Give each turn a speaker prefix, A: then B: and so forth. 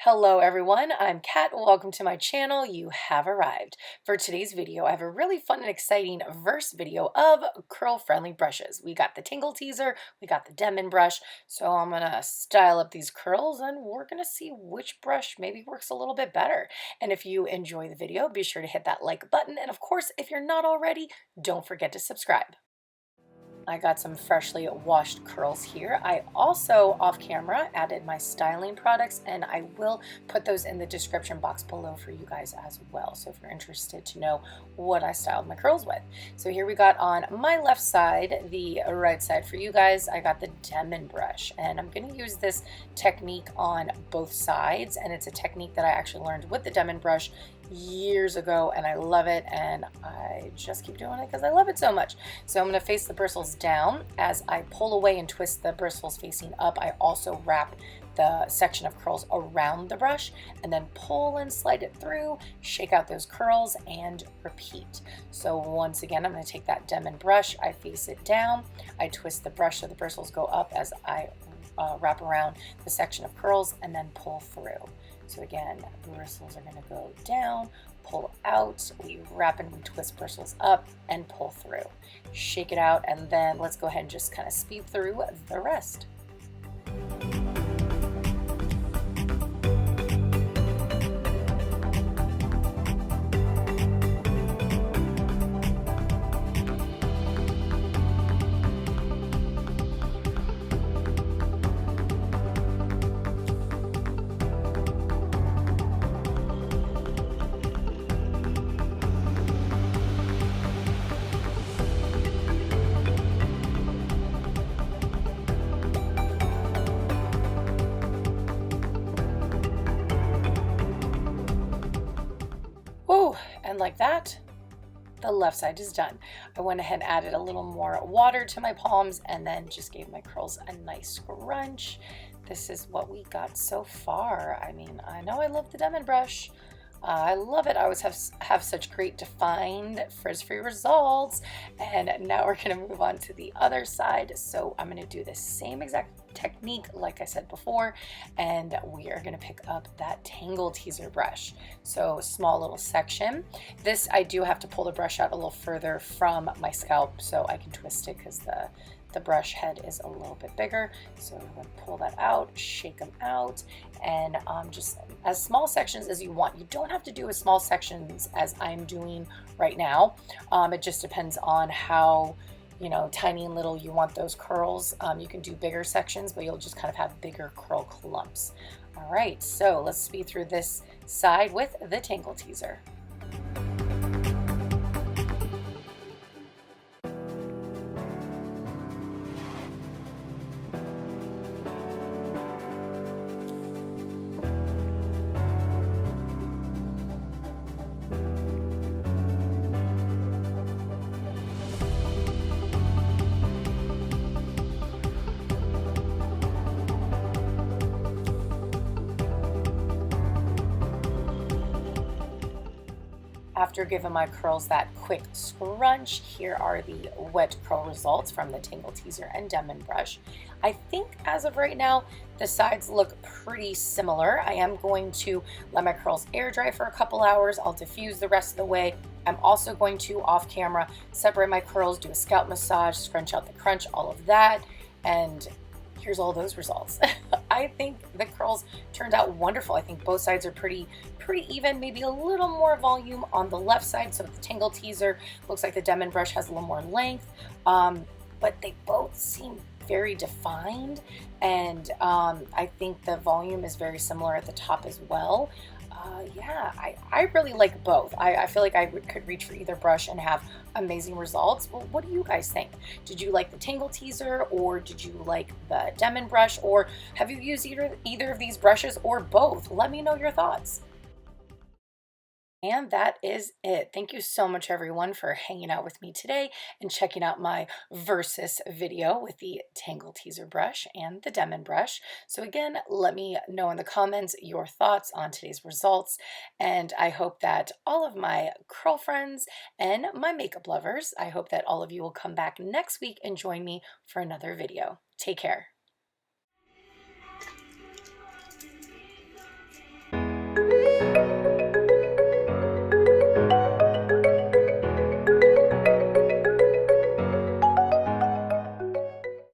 A: Hello everyone, I'm Kat. Welcome to my channel. You have arrived. For today's video, I have a really fun and exciting verse video of curl-friendly brushes. We got the Tangle Teezer, we got the Denman Brush, so I'm gonna style up these curls and we're gonna see which brush maybe works a little bit better. And if you enjoy the video, be sure to hit that like button. And of course, if you're not already, don't forget to subscribe. I got some freshly washed curls here. I also, off camera, added my styling products, and I will put those in the description box below for you guys as well. So if you're interested to know what I styled my curls with. So here we got on my left side, the right side for you guys, I got the Denman Brush, and I'm going to use this technique on both sides, and it's a technique that I actually learned with the Denman Brush years ago, and I love it, and I just keep doing it because I love it so much. So I'm going to face the bristles down. As I pull away and twist the bristles facing up, I also wrap the section of curls around the brush and then pull and slide it through, shake out those curls, and repeat. So once again, I'm going to take that Denman brush, I face it down, I twist the brush so the bristles go up as I wrap around the section of curls and then pull through. So again, bristles are going to go down, pull out, we wrap and we twist bristles up and pull through. Shake it out, and then let's go ahead and just kind of speed through the rest. Whoa, and like that, the left side is done. I went ahead and added a little more water to my palms and then just gave my curls a nice scrunch. This is what we got so far. I mean, I know I love the Denman brush. I love it. I always have such great defined frizz-free results. And now we're going to move on to the other side. So I'm going to do the same exact technique like I said before, and we are going to pick up that Tangle Teezer brush. So small little section. This I do have to pull the brush out a little further from my scalp so I can twist it because the brush head is a little bit bigger. So I'm going to pull that out, shake them out, and just as small sections as you want. You don't have to do as small sections as I'm doing right now. It just depends on how, you know, tiny and little you want those curls. You can do bigger sections, but you'll just kind of have bigger curl clumps. All right, so let's speed through this side with the Tangle Teezer. After giving my curls that quick scrunch, here are the wet curl results from the Tangle Teezer and Denman Brush. I think as of right now, the sides look pretty similar. I am going to let my curls air dry for a couple hours. I'll diffuse the rest of the way. I'm also going to, off camera, separate my curls, do a scalp massage, scrunch out the crunch, all of that, and here's all those results. I think the curls turned out wonderful. I think both sides are pretty even, maybe a little more volume on the left side. So the Tangle Teezer looks like the Denman Brush has a little more length, but they both seem very defined, and I think the volume is very similar at the top as well. Yeah, I really like both. I feel like I could reach for either brush and have amazing results. Well, what do you guys think? Did you like the Tangle Teezer, or did you like the Denman Brush, or have you used either of these brushes or both? Let me know your thoughts. And that is it. Thank you so much, everyone, for hanging out with me today and checking out my versus video with the Tangle Teezer brush and the Denman brush. So again, let me know in the comments your thoughts on today's results. And I hope that all of my curl friends and my makeup lovers, I hope that all of you will come back next week and join me for another video. Take care.